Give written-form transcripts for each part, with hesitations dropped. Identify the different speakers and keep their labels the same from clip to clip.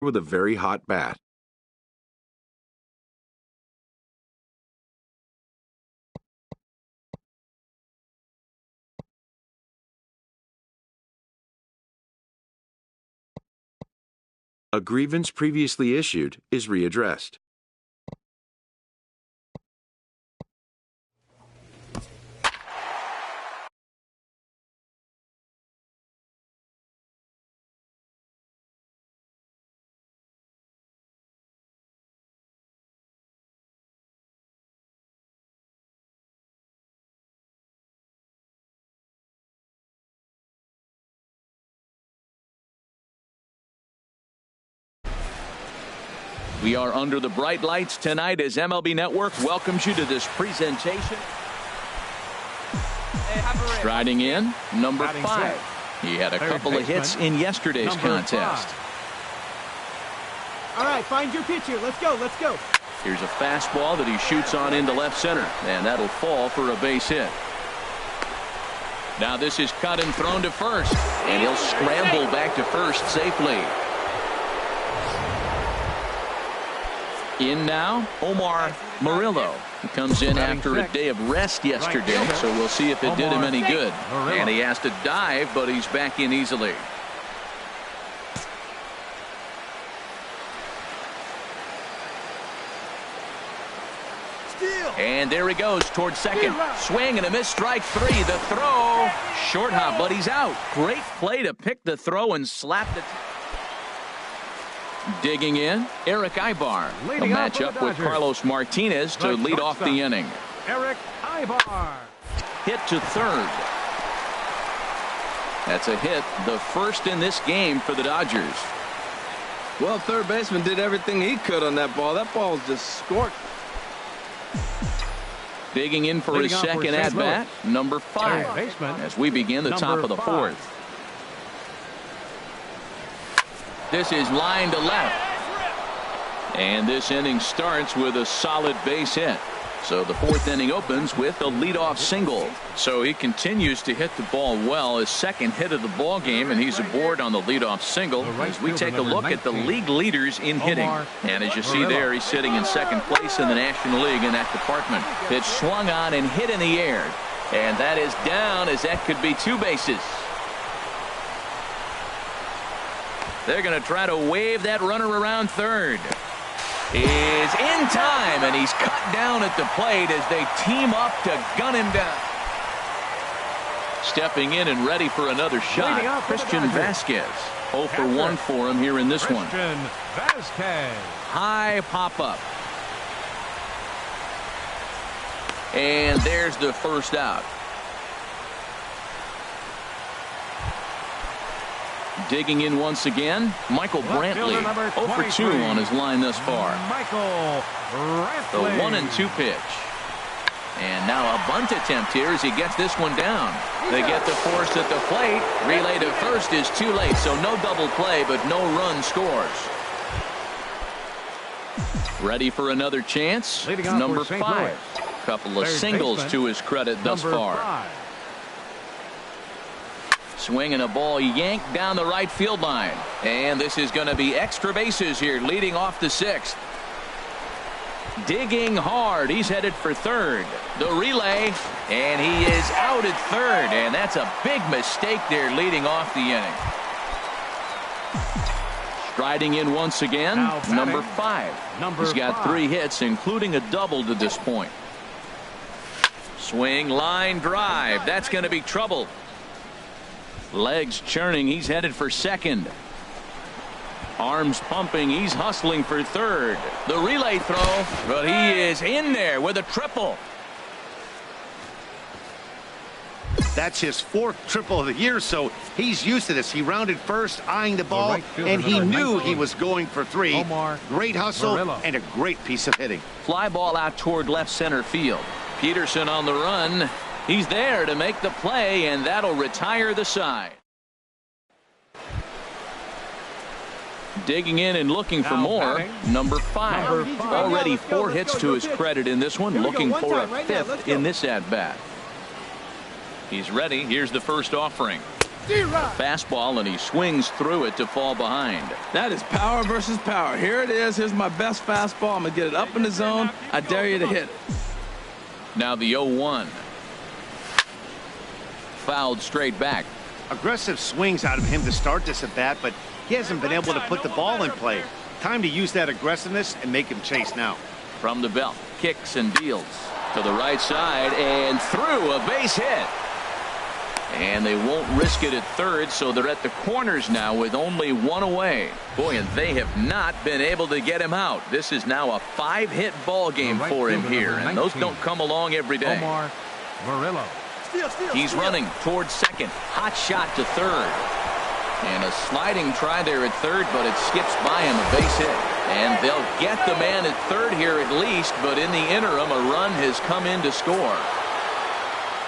Speaker 1: with a very hot bat. A grievance previously issued is readdressed.
Speaker 2: We are under the bright lights tonight as MLB Network welcomes you to this presentation. Striding in, number 5. He had a couple of hits in yesterday's contest.
Speaker 3: All right, find your pitch here. Let's go.
Speaker 2: Here's a fastball that he shoots on into left center, and that'll fall for a base hit. Now this is cut and thrown to first, and he'll scramble back to first safely. In now, Omar Murillo. He comes in after a day of rest yesterday, so we'll see if it did him any good. And he has to dive, but he's back in easily. And there he goes towards second. Swing and a miss, strike 3. The throw. Short hop, but he's out. Great play to pick the throw and slap the... Digging in, Eric Ibar. A matchup with Carlos Martinez to lead off the inning.
Speaker 3: Eric Ibar.
Speaker 2: Hit to third. That's a hit, the first in this game for the Dodgers.
Speaker 4: Well, third baseman did everything he could on that ball. That ball was just scorched.
Speaker 2: Digging in for his second at-bat, number 5, as we begin the top of the 4th. This is line to left. And this inning starts with a solid base hit. So the 4th inning opens with a leadoff single. So he continues to hit the ball well. His second hit of the ball game, and he's aboard on the leadoff single as we take a look at the league leaders in hitting. And as you see there, he's sitting in second place in the National League in that department. Pitch swung on and hit in the air. And that is down, as that could be 2 bases. They're going to try to wave that runner around third. Is in time, and he's cut down at the plate as they team up to gun him down. Stepping in and ready for another shot, Christian Vasquez. 0 for 1 for him here in this one. High pop-up. And there's the first out. Digging in once again, Michael Brantley. 0 for 2 on his line thus far. The 1-2 pitch. And now a bunt attempt here as he gets this one down. They get the force at the plate. Relay to first is too late, so no double play, but no run scores. Ready for another chance. Number 5. Couple of singles to his credit thus far. Swinging a ball yanked down the right field line. And this is going to be extra bases here leading off the 6th. Digging hard. He's headed for third. The relay. And he is out at third. And that's a big mistake there leading off the inning. Striding in once again, number 5. He's got 3 hits, including a double to this point. Swing, line drive. That's going to be trouble. Legs churning. He's headed for second. Arms pumping. He's hustling for third. The relay throw, but he is in there with a triple.
Speaker 5: That's his 4th triple of the year, so he's used to this. He rounded first, eyeing the ball, and he knew he was going for 3. Great hustle and a great piece of hitting.
Speaker 2: Fly ball out toward left center field. Peterson on the run. He's there to make the play, and that'll retire the side. Digging in and looking for more, number 5. Already 4 hits to his credit in this one, looking for a 5th in this at-bat. He's ready. Here's the first offering. Fastball, and he swings through it to fall behind.
Speaker 4: That is power versus power. Here it is. Here's my best fastball. I'm going to get it up in the zone. I dare you to hit it.
Speaker 2: Now the 0-1. Fouled straight back.
Speaker 5: Aggressive swings out of him to start this at bat, but he hasn't been able to put the ball in play. Time to use that aggressiveness and make him chase now.
Speaker 2: From the belt, kicks and deals to the right side and through, a base hit. And they won't risk it at third, so they're at the corners now with only one away. Boy, and they have not been able to get him out. This is now a 5-hit ball game for him here, and those don't come along every day.
Speaker 3: Omar Murillo.
Speaker 2: He's running towards second. Hot shot to third. And a sliding try there at third, but it skips by him, a base hit. And they'll get the man at third here at least, but in the interim, a run has come in to score.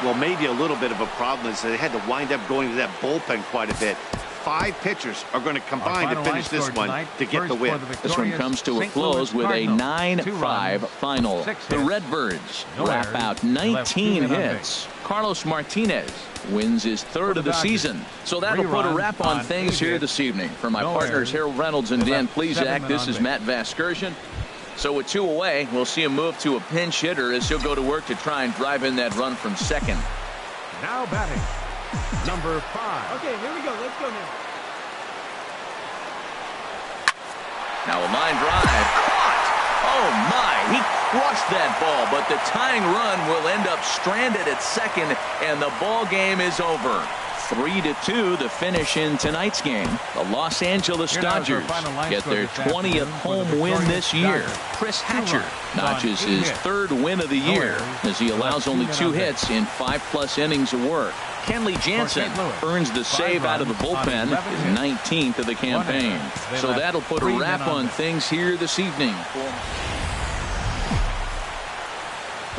Speaker 5: Well, maybe a little bit of a problem is they had to wind up going to that bullpen quite a bit. 5 pitchers are going to combine to finish this one to get the win.
Speaker 2: This one comes to a close with a 9-5 final. The Redbirds wrap out 19 hits. Carlos Martinez wins his 3rd of the season. So that'll put a wrap on things here this evening. For my partners Harold Reynolds and Dan Plesac, this is Matt Vasgersian. So with 2 away, we'll see him move to a pinch hitter as he'll go to work to try and drive in that run from second.
Speaker 3: Now batting, number 5. Okay, here we go. Let's go now.
Speaker 2: Now a line drive. Caught! Oh my, he crushed that ball, but the tying run will end up stranded at second, and the ball game is over. 3-2 the finish in tonight's game. The Los Angeles Dodgers get their 20th home win this year. Chris Hatcher notches his 3rd win of the year as he allows only 2 hits in 5+ innings of work. Kenley Jansen earns the save out of the bullpen, his 19th of the campaign. So that'll put a wrap on things here this evening.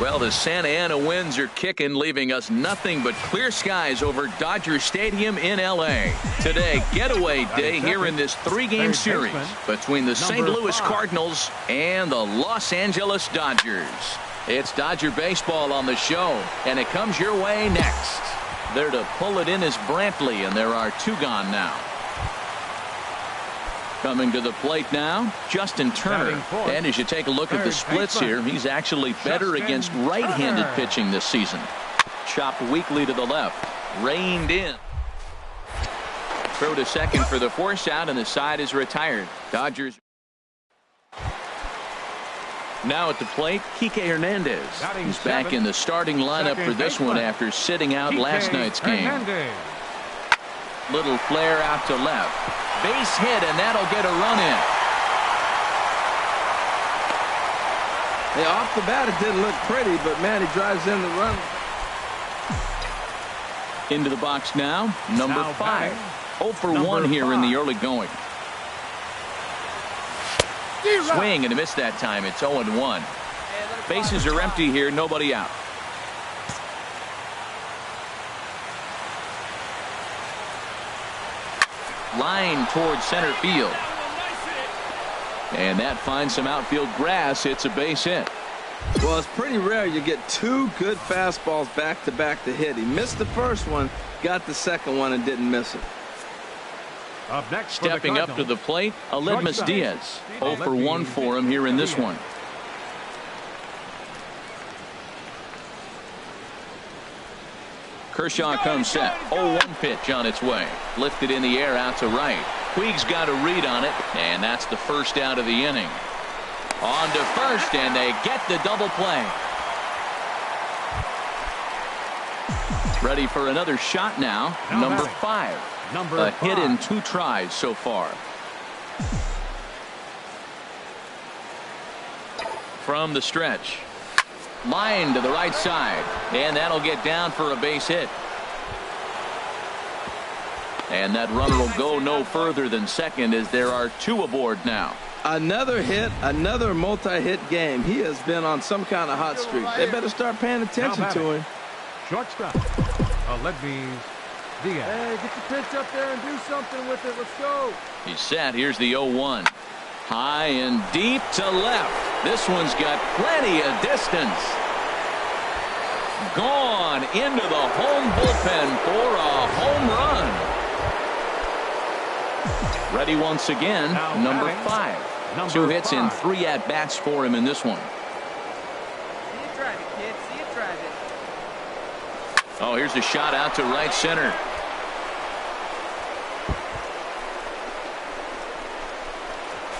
Speaker 2: Well, the Santa Ana winds are kicking, leaving us nothing but clear skies over Dodger Stadium in L.A. Today, getaway day here in this 3-game series between the St. Louis Cardinals and the Los Angeles Dodgers. It's Dodger baseball on the show, and it comes your way next. There to pull it in is Brantley, and there are 2 gone now. Coming to the plate now, Justin Turner. And as you take a look at the splits here, he's actually better against right-handed pitching this season. Chopped weakly to the left. Reined in. Throw to second for the force out, and the side is retired. Dodgers. Now at the plate, Kike Hernandez. He's back in the starting lineup for this one after sitting out last night's game. Little flare out to left. Base hit, and that'll get a run in.
Speaker 4: Hey, off the bat, it didn't look pretty, but man, he drives in the run.
Speaker 2: Into the box now, number 5. 0 for 1 here in the early going. Swing and a miss that time. It's 0-1. Bases are empty here, nobody out. Line towards center field. And that finds some outfield grass. It's a base hit.
Speaker 4: Well, it's pretty rare you get 2 good fastballs back-to-back to hit. He missed the first one, got the second one, and didn't miss it.
Speaker 3: Up next,
Speaker 2: stepping up to the plate, Aledmys Diaz. 0 for 1 for him here in this one. Kershaw comes set. 0-1 pitch on its way. Lifted in the air out to right. Puig's got a read on it, and that's the first out of the inning. On to first, and they get the double play. Ready for another shot now. Number 5. A hit in 2 tries so far. From the stretch. Line to the right side, and that'll get down for a base hit. And that runner will go no further than second as there are 2 aboard now.
Speaker 4: Another hit, another multi-hit game. He has been on some kind of hot streak. They better start paying attention to him.
Speaker 3: Shortstop, Aledmys Diaz. Hey, get your pitch up there and do something with it. Let's go.
Speaker 2: He's set. Here's the 0-1. High and deep to left. This one's got plenty of distance. Gone into the home bullpen for a home run. Ready once again,
Speaker 3: Now
Speaker 2: number
Speaker 3: batting,
Speaker 2: 5.
Speaker 3: number
Speaker 2: 2 hits and
Speaker 3: 5.
Speaker 2: 3 at-bats for him in this one.
Speaker 6: See it drive it, kid. See it drive it.
Speaker 2: Oh, here's a shot out to right center.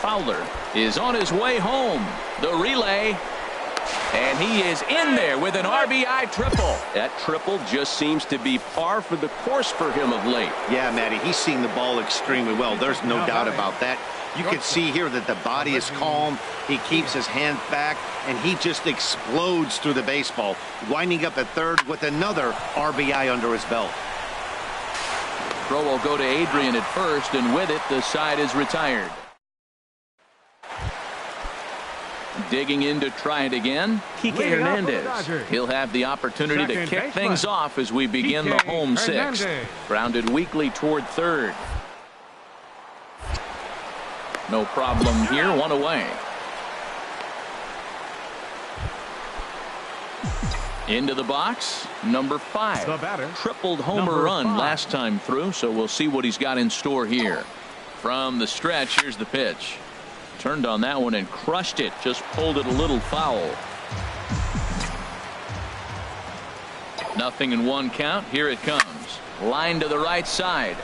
Speaker 2: Fowler is on his way home. The relay. And he is in there with an RBI triple.
Speaker 7: That triple just seems to be par for the course for him of late.
Speaker 5: Yeah, Matty, he's seeing the ball extremely well. There's no doubt about that. You can see here that the body is calm. He keeps his hands back, and he just explodes through the baseball, winding up at third with another RBI under his belt.
Speaker 2: Throw will go to Adrian at first, and with it, the side is retired. Digging in to try it again, Kike
Speaker 3: Leading off for the
Speaker 2: Hernandez.
Speaker 3: Dodgers.
Speaker 2: He'll have the opportunity to
Speaker 3: Second
Speaker 2: kick
Speaker 3: baseman,
Speaker 2: things off as we begin the
Speaker 3: Kike
Speaker 2: home sixth.
Speaker 3: Hernandez.
Speaker 2: Grounded weakly toward third. No problem here, 1 away. Into the box, number 5.
Speaker 3: The batter,
Speaker 2: Tripled homer
Speaker 3: number
Speaker 2: run
Speaker 3: 5.
Speaker 2: last time through, so we'll see what he's got in store here. From the stretch, here's the pitch. Turned on that one and crushed it. Just pulled it a little foul. 0-1 count. Here it comes. Line to the right side.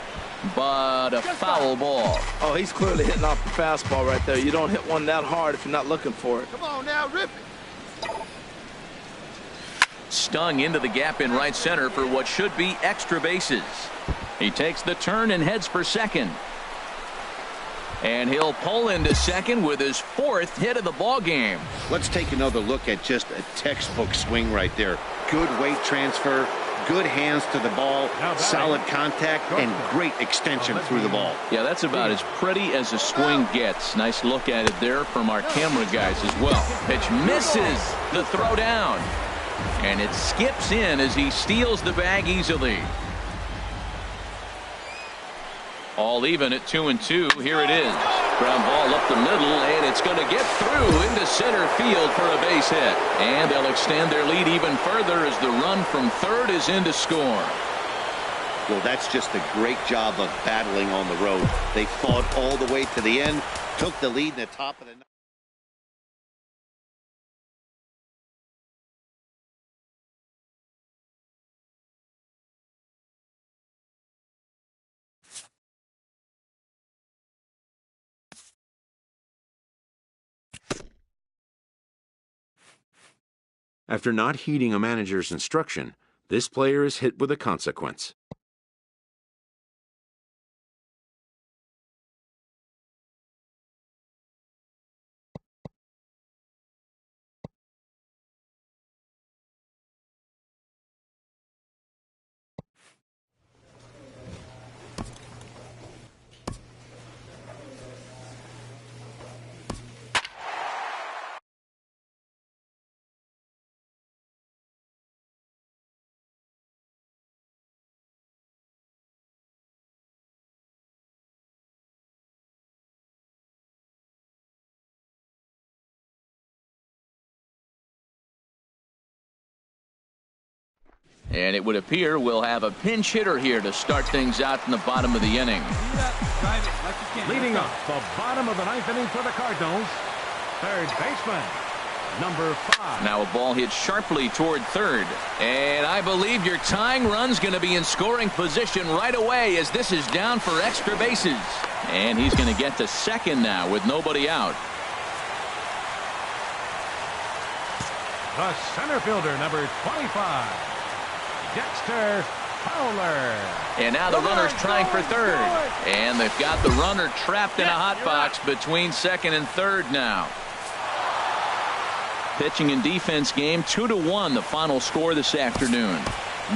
Speaker 2: But a foul ball.
Speaker 4: Oh, he's clearly hitting off the fastball right there. You don't hit one that hard if you're not looking for it.
Speaker 5: Come on now, rip it.
Speaker 2: Stung into the gap in right center for what should be extra bases. He takes the turn and heads for second. And he'll pull into second with his 4th hit of the ball game.
Speaker 5: Let's take another look at just a textbook swing right there. Good weight transfer, good hands to the ball, solid contact, and great extension through the ball.
Speaker 2: Yeah, that's about as pretty as a swing gets. Nice look at it there from our camera guys as well. Pitch misses the throw down. And it skips in as he steals the bag easily. All even at 2-2. Here it is. Ground ball up the middle, and it's going to get through into center field for a base hit. And they'll extend their lead even further as the run from third is in to score.
Speaker 5: Well, that's just a great job of battling on the road. They fought all the way to the end, took the lead in the top of the ninth.
Speaker 1: After not heeding a manager's instruction, this player is hit with a consequence.
Speaker 2: And it would appear we'll have a pinch hitter here to start things out in the bottom of the inning.
Speaker 3: Leading off the bottom of the 9th inning for the Cardinals, third baseman, number 5.
Speaker 2: Now a ball hit sharply toward third. And I believe your tying run's going to be in scoring position right away as this is down for extra bases. And he's going to get to second now with nobody out.
Speaker 3: The center fielder, number 25. Dexter Fowler.
Speaker 2: And now the runner's trying for third. And they've got the runner trapped in a hot box between second and third now. Pitching and defense game 2-1, the final score this afternoon.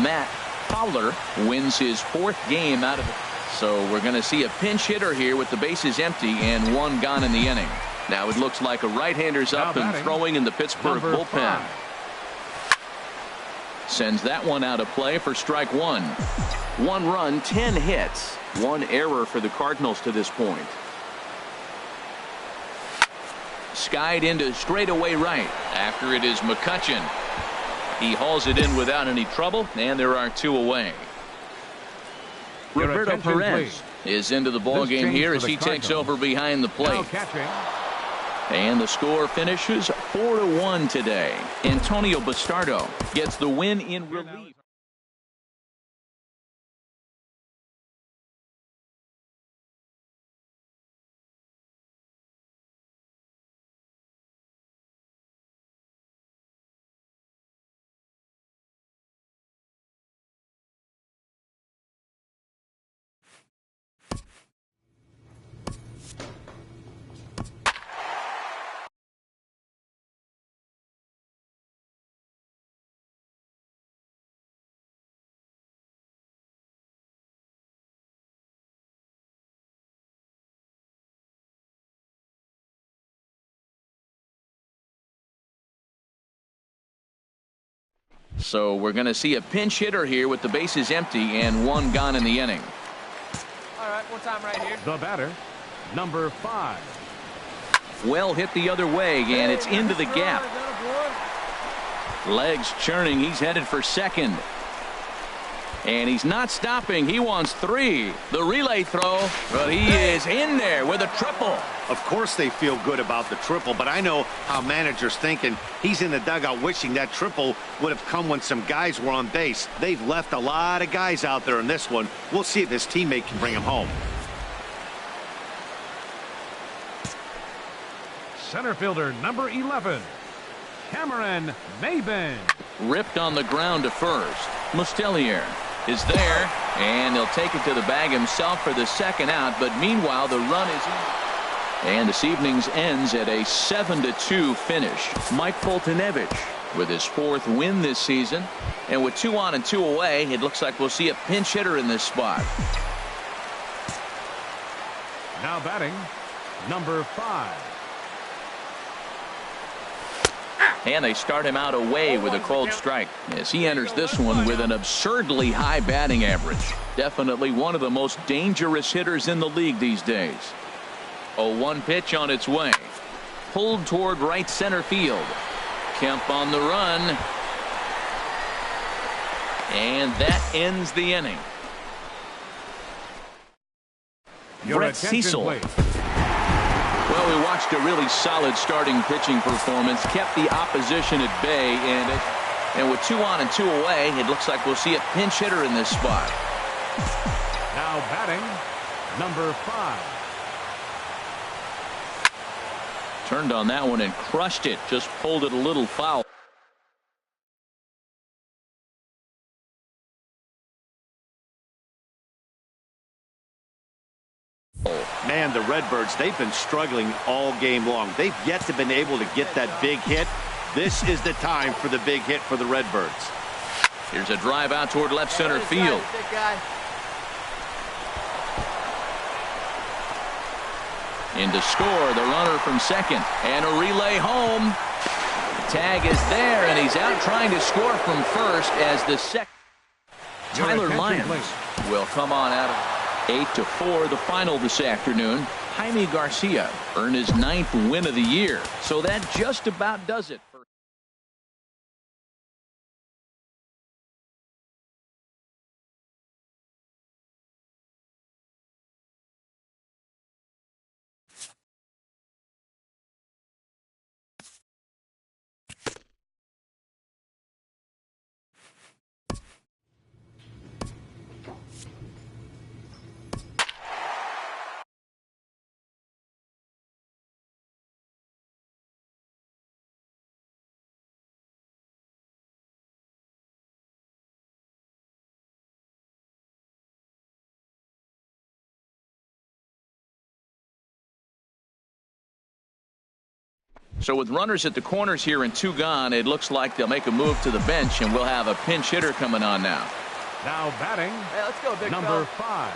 Speaker 2: Matt Fowler wins his 4th game out of it. So we're going to see a pinch hitter here with the bases empty and 1 gone in the inning. Now it looks like a right-hander's up and throwing in the Pittsburgh bullpen.
Speaker 3: 5.
Speaker 2: Sends that one out of play for strike 1. 1 run, 10 hits. 1 error for the Cardinals to this point. Skied into straightaway right. After it is McCutchen. He hauls it in without any trouble, and there are 2 away.
Speaker 3: Your
Speaker 2: Roberto
Speaker 3: attention,
Speaker 2: Perez
Speaker 3: please.
Speaker 2: is into the ball game here as he takes over behind the plate. And the score finishes 4-1 today. Antonio Bastardo gets the win in relief. So we're going to see a pinch hitter here with the bases empty and one gone in the inning.
Speaker 6: All right, one time right here.
Speaker 3: The batter, number 5.
Speaker 2: Well hit the other way, and it's into the gap. Legs churning. He's headed for second. And he's not stopping. He wants 3. The relay throw, but he is in there with a triple.
Speaker 5: Of course they feel good about the triple, but I know how managers thinking. He's in the dugout wishing that triple would have come when some guys were on base. They've left a lot of guys out there in this one. We'll see if his teammate can bring him home.
Speaker 3: Center fielder, number 11, Cameron Maybin.
Speaker 2: Ripped on the ground to first. Mustelier is there, and he'll take it to the bag himself for the second out, but meanwhile the run is in. And this evening's ends at a 7-2 finish. Mike Foltynewicz with his 4th win this season, and with 2 on and 2 away, it looks like we'll see a pinch hitter in this spot.
Speaker 3: Now batting, number 5.
Speaker 2: And they start him out away with a cold strike as he enters this one with an absurdly high batting average. Definitely one of the most dangerous hitters in the league these days. A 1 pitch on its way. Pulled toward right center field. Kemp on the run. And that ends the inning. Brett Cecil. Well, we watched a really solid starting pitching performance, kept the opposition at bay, and with 2 on and 2 away, it looks like we'll see a pinch hitter in this spot.
Speaker 3: Now batting, number 5.
Speaker 2: Turned on that one and crushed it, just pulled it a little foul.
Speaker 5: Man, the Redbirds, they've been struggling all game long. They've yet to been able to get that big hit. This is the time for the big hit for the Redbirds.
Speaker 2: Here's a drive out toward left center field. In to score, the runner from second, and a relay home. Tag is there, and he's out trying to score from first as the second. Tyler Lyons will come on out of 8-4 the final this afternoon. Jaime Garcia earned his 9th win of the year, so that just about does it. So with runners at the corners here and 2 gone, it looks like they'll make a move to the bench, and we'll have a pinch hitter coming on now.
Speaker 3: Now batting,
Speaker 6: let's go, big
Speaker 3: number 5.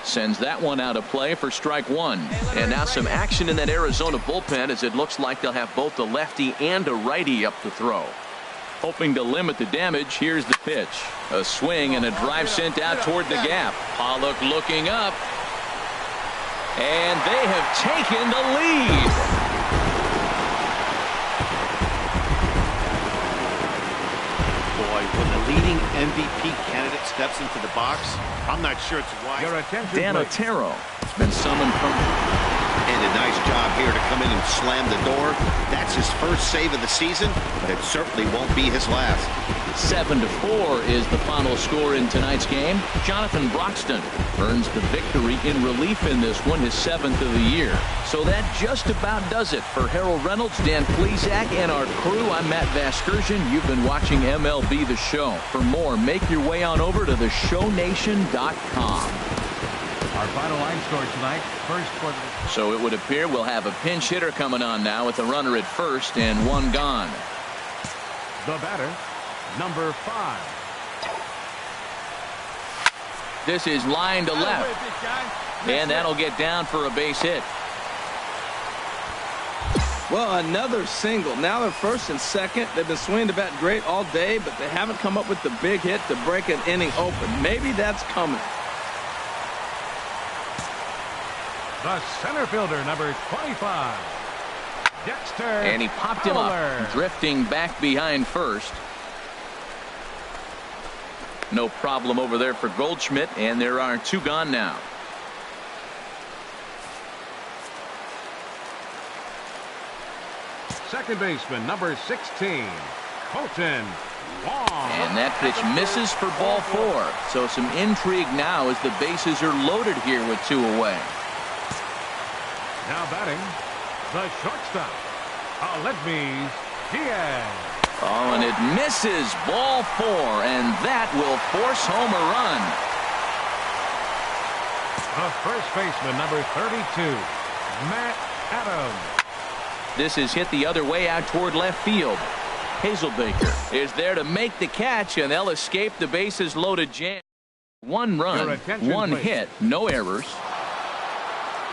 Speaker 2: Sends that one out of play for strike 1. And now some action in that Arizona bullpen as it looks like they'll have both a lefty and a righty up to throw. Hoping to limit the damage, here's the pitch. A swing and a drive sent out toward the gap. Pollock looking up. And they have taken the lead.
Speaker 5: Boy, when the leading MVP candidate steps into the box, I'm not sure it's wise.
Speaker 3: Your attention,
Speaker 2: Dan
Speaker 3: please.
Speaker 2: Otero has been summoned from...
Speaker 5: And a nice job here to come in and slam the door. That's his first save of the season, but it certainly won't be his last.
Speaker 2: 7-4 is the final score in tonight's game. Jonathan Broxton earns the victory in relief in this one, his 7th of the year. So that just about does it. For Harold Reynolds, Dan Plesac, and our crew, I'm Matt Vasgersian. You've been watching MLB The Show. For more, make your way on over to theshownation.com.
Speaker 3: Our final line score tonight. First for the...
Speaker 2: So it would appear we'll have a pinch hitter coming on now with a runner at first and one gone.
Speaker 3: The batter, number 5.
Speaker 2: This is line to left. And that'll get down for a base hit.
Speaker 4: Well, another single. Now they're first and second. They've been swinging the bat great all day, but they haven't come up with the big hit to break an inning open. Maybe that's coming.
Speaker 3: The center fielder, number 25, Dexter.
Speaker 2: And he popped him up, drifting back behind first. No problem over there for Goldschmidt, and there are 2 gone now.
Speaker 3: Second baseman, number 16, Colton Wong.
Speaker 2: And that pitch misses for ball 4. So some intrigue now as the bases are loaded here with 2 away.
Speaker 3: Now batting, the shortstop, Aledmys Diaz.
Speaker 2: Oh, and it misses ball 4, and that will force home a run.
Speaker 3: The first baseman, number 32, Matt Adams.
Speaker 2: This is hit the other way out toward left field. Hazelbaker is there to make the catch, and they'll escape the bases loaded jam. 1 run, 1 hit, no errors.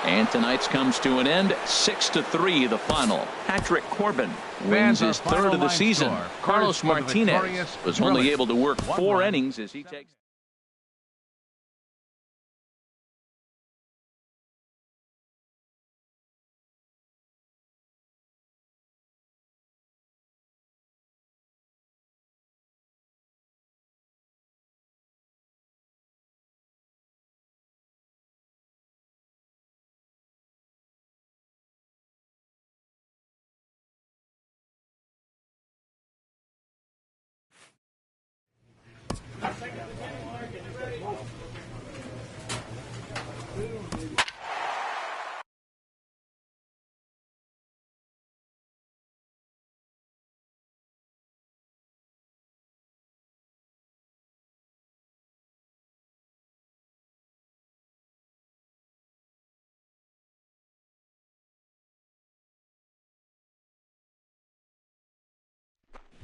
Speaker 2: And tonight's comes to an end, 6-3 the final. Patrick Corbin wins his 3rd of the season. Carlos Martinez was only able to work 4 innings as he takes...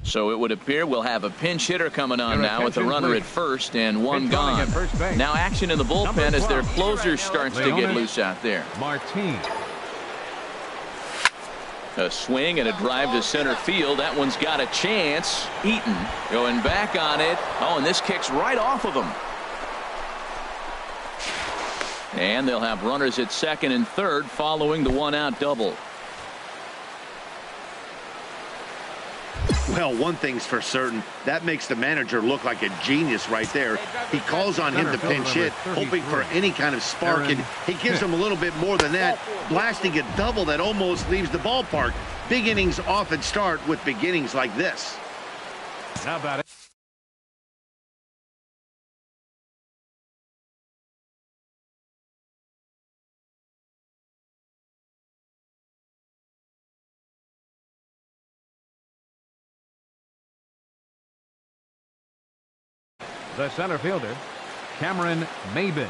Speaker 2: So it would appear we'll have a pinch hitter coming on now with a runner at first and 1 gone. Now action in the bullpen as their closer starts to get loose out there.
Speaker 3: Martin.
Speaker 2: A swing and a drive to center field. That one's got a chance. Eaton going back on it. Oh, and this kicks right off of him. And they'll have runners at second and third following the 1-out double.
Speaker 5: Well, one thing's for certain, that makes the manager look like a genius right there. He calls on him to pinch hit, hoping for any kind of spark, and he gives him a little bit more than that, blasting a double that almost leaves the ballpark. Big innings often start with beginnings like this.
Speaker 3: How about it? The center fielder, Cameron Maybin.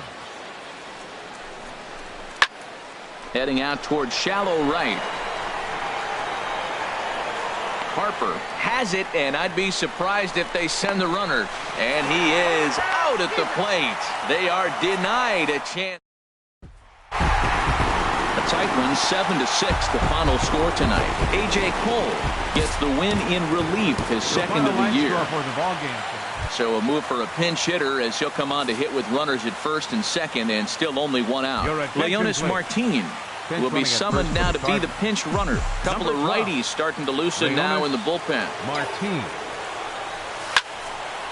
Speaker 2: Heading out towards shallow right. Harper has it, and I'd be surprised if they send the runner. And he is out at the plate. They are denied a chance. A tight one, 7-6, the final score tonight. A.J. Cole gets the win in relief, his 2nd of the year. So a move for a pinch hitter as he'll come on to hit with runners at first and second and still only 1 out. Leonis Martin will be summoned now to be the pinch runner. Couple of righties starting to loosen now in the bullpen.
Speaker 3: Martin.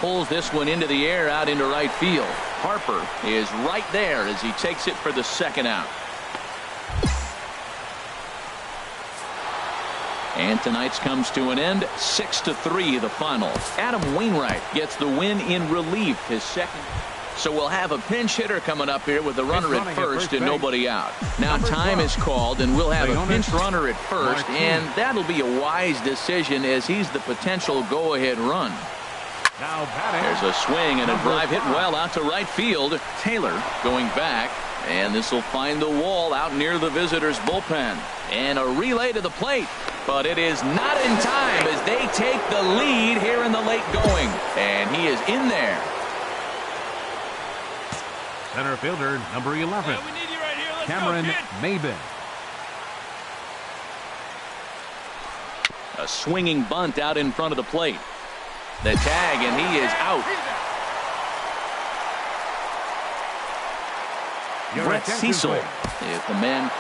Speaker 2: pulls this one into the air out into right field. Harper is right there as he takes it for the second out. And tonight's comes to an end. 6-3 the final. Adam Wainwright gets the win in relief, his second. So we'll have a pinch hitter coming up here with a runner at first and nobody out. Now time is called and we'll have a pinch runner at first, and that'll be a wise decision as he's the potential go-ahead run. There's a swing and a drive hit well out to right field. Taylor going back, and this will find the wall out near the visitors' bullpen. And a relay to the plate, but it is not in time as they take the lead here in the late going. And he is in there.
Speaker 3: Center fielder, number 11, Cameron Maybin.
Speaker 2: A swinging bunt out in front of the plate. The tag, and he is out. Brett Cecil is the man.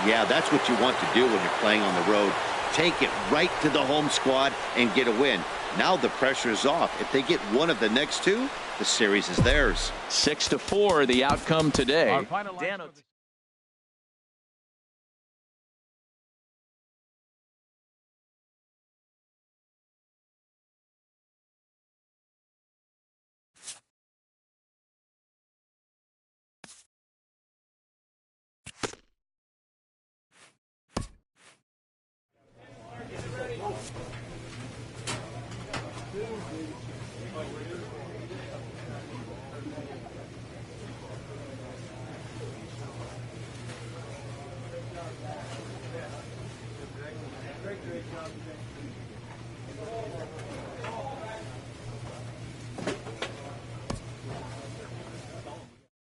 Speaker 5: Yeah, that's what you want to do when you're playing on the road. Take it right to the home squad and get a win. Now the pressure is off. If they get one of the next two, the series is theirs.
Speaker 2: 6-4 the outcome today.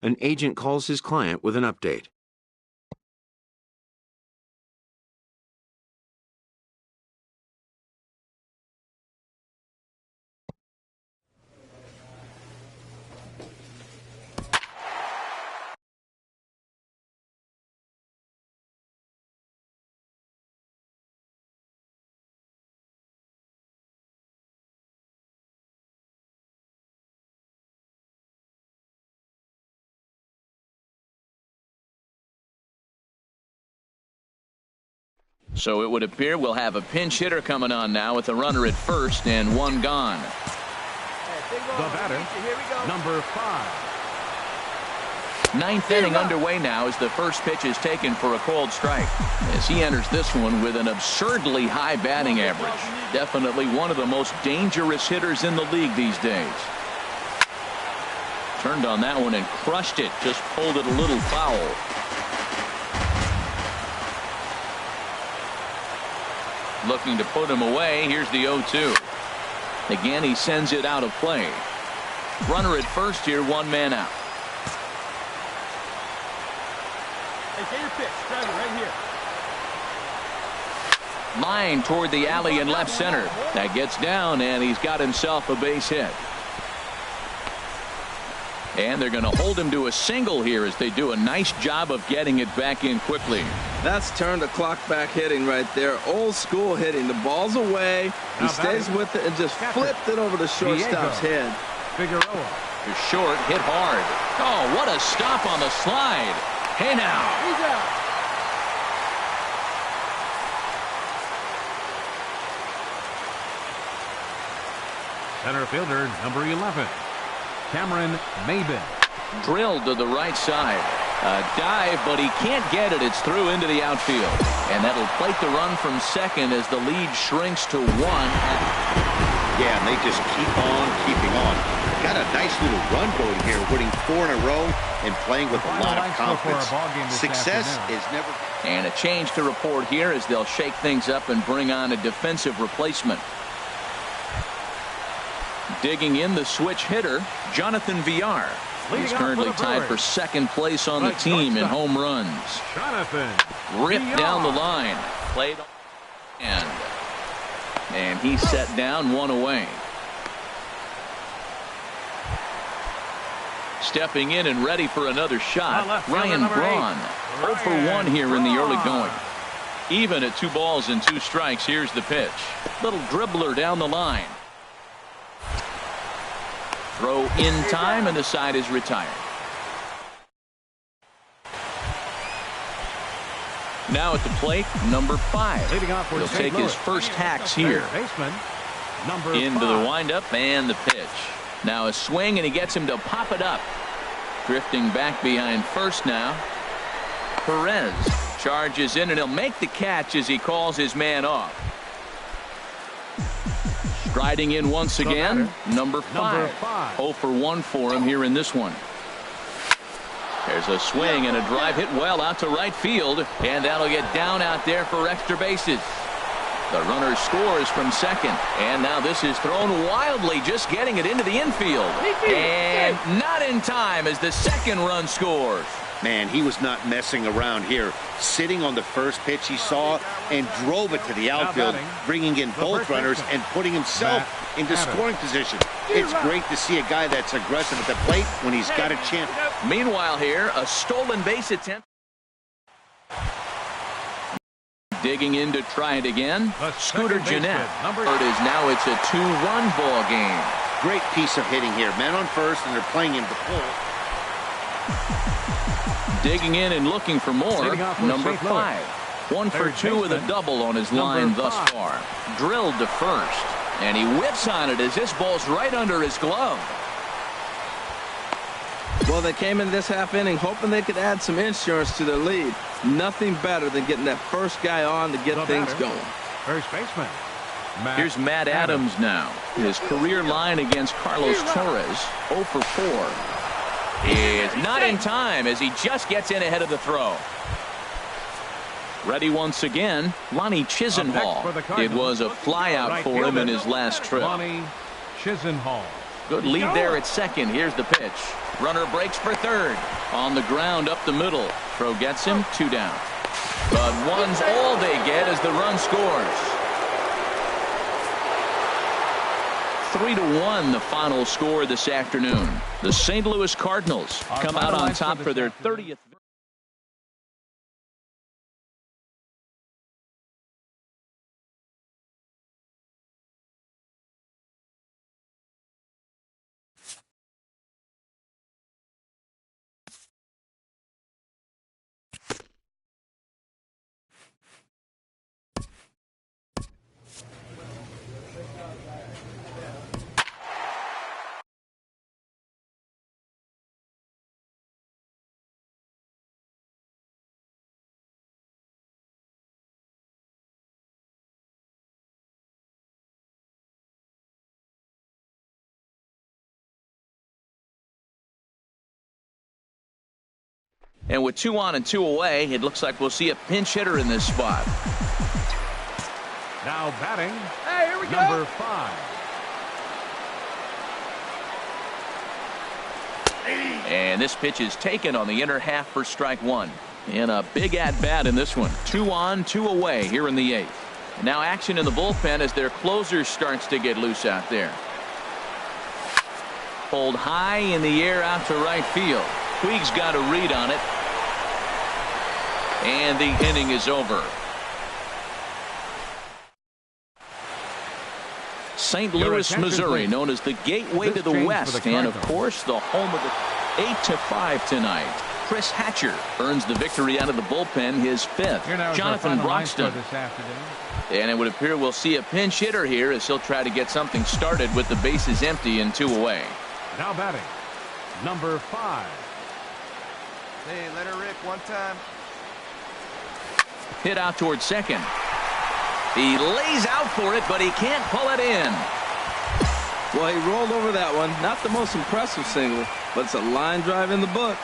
Speaker 1: An agent calls his client with an update.
Speaker 2: So it would appear we'll have a pinch hitter coming on now with a runner at first and one gone.
Speaker 3: The batter, number 5.
Speaker 2: Ninth inning underway now as the first pitch is taken for a called strike. As he enters this one with an absurdly high batting average. Definitely one of the most dangerous hitters in the league these days. Turned on that one and crushed it. Just pulled it a little foul. Looking to put him away. Here's the 0-2. Again, he sends it out of play. Runner at first here, one man out.
Speaker 6: Hey, get your pitch. Drive it right here.
Speaker 2: Line toward the alley in left center. That gets down, and he's got himself a base hit. And they're going to hold him to a single here as they do a nice job of getting it back in quickly.
Speaker 4: That's turn the clock back hitting right there. Old school hitting. The ball's away. He stays with it and just flipped it over the shortstop's head.
Speaker 3: Figueroa.
Speaker 2: To short, hit hard. Oh, what a stop on the slide. Hey now.
Speaker 6: He's out.
Speaker 3: Center fielder, number 11, Cameron Maybin.
Speaker 2: Drilled to the right side. A dive, but he can't get it. It's through into the outfield. And that'll plate the run from second as the lead shrinks to 1.
Speaker 5: Yeah, and they just keep on keeping on. Got a nice little run going here, winning 4 in a row and playing with a lot of confidence. Success is never...
Speaker 2: And a change to report here as they'll shake things up and bring on a defensive replacement. Digging in the switch hitter, Jonathan Villar. He's currently tied for second place on the team in home runs.
Speaker 3: Jonathan
Speaker 2: Ripped down the line. Played on the end. And he's set down, one away. Stepping in and ready for another shot, Ryan Braun. 0 for 1 here in the early going. Even at 2 balls and 2 strikes, here's the pitch. Little dribbler down the line. Throw in time, and the side is retired. Now at the plate, number 5.
Speaker 3: Leading off for
Speaker 2: He'll
Speaker 3: St.
Speaker 2: take
Speaker 3: Louis.
Speaker 2: his first hacks here.
Speaker 3: Third baseman, number
Speaker 2: Into
Speaker 3: 5.
Speaker 2: the windup and the pitch. Now a swing, and he gets him to pop it up. Drifting back behind first now. Perez charges in, and he'll make the catch as he calls his man off. Striding in once again, number 5. 0 for 1 for him here in this one. There's a swing and a drive hit well out to right field, and that'll get down out there for extra bases. The runner scores from second, and now this is thrown wildly, just getting it into the infield. And not in time as the second run scores.
Speaker 5: Man, he was not messing around here. Sitting on the first pitch he saw and drove it to the outfield, bringing in both runners and putting himself into scoring position. It's great to see a guy that's aggressive at the plate when he's got a chance.
Speaker 2: Meanwhile here, a stolen base attempt. Digging in to try it again. Scooter Gennett. It is now it's a 2-1 ball game.
Speaker 5: Great piece of hitting here. Men on first, and they're playing him to pull.
Speaker 2: Digging in and looking for more. Number 5. 1 for 2 with a double on his line thus far. Drilled to first, and he whips on it as this ball's right under his glove.
Speaker 4: Well, they came in this half inning hoping they could add some insurance to their lead. Nothing better than getting that first guy on to get things going.
Speaker 3: First baseman.
Speaker 2: Here's Matt Adams now. His career line against Carlos Torres, 0 for 4. Is not in time as he just gets in ahead of the throw. Ready once again, Lonnie Chisenhall. It was a flyout for him in his last trip.
Speaker 3: Lonnie Chisenhall.
Speaker 2: Good lead there at second. Here's the pitch. Runner breaks for third. On the ground up the middle. Throw gets him, 2 down. But 1's all they get as the run scores. 3-1 the final score this afternoon. The St. Louis Cardinals come out on top for their 30th. And with 2 on and 2 away, it looks like we'll see a pinch hitter in this spot.
Speaker 3: Now batting,
Speaker 6: Hey, here we go.
Speaker 3: number 5.
Speaker 2: And this pitch is taken on the inner half for strike 1. And a big at-bat in this one. 2 on, 2 away here in the 8th. Now action in the bullpen as their closer starts to get loose out there. Pulled high in the air out to right field. Puig's got a read on it. And the inning is over. St. Louis, Missouri, known as the gateway to the West, and of course the home of the 8-5 tonight. Chris Hatcher earns the victory out of the bullpen, his 5th. Jonathan Broxton. And it would appear we'll see a pinch hitter here as he'll try to get something started with the bases empty and 2 away.
Speaker 3: Now batting, number 5.
Speaker 6: Hey, let her rip one time.
Speaker 2: Hit out towards second. He lays out for it, but he can't pull it in.
Speaker 4: Well, he rolled over that one. Not the most impressive single, but it's a line drive in the books.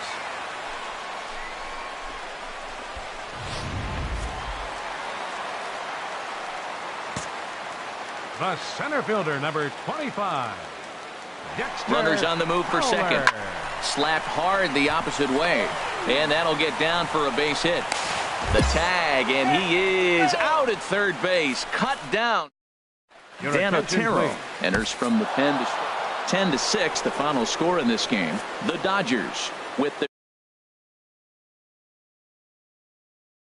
Speaker 3: The center fielder, number 25. Dexter
Speaker 2: Runners on the move for second.
Speaker 3: Fowler.
Speaker 2: Slapped hard the opposite way. And that'll get down for a base hit. The tag, and he is out at third base. Cut down. Dan Otero enters from the pen to 10-6, the final score in this game. The Dodgers with the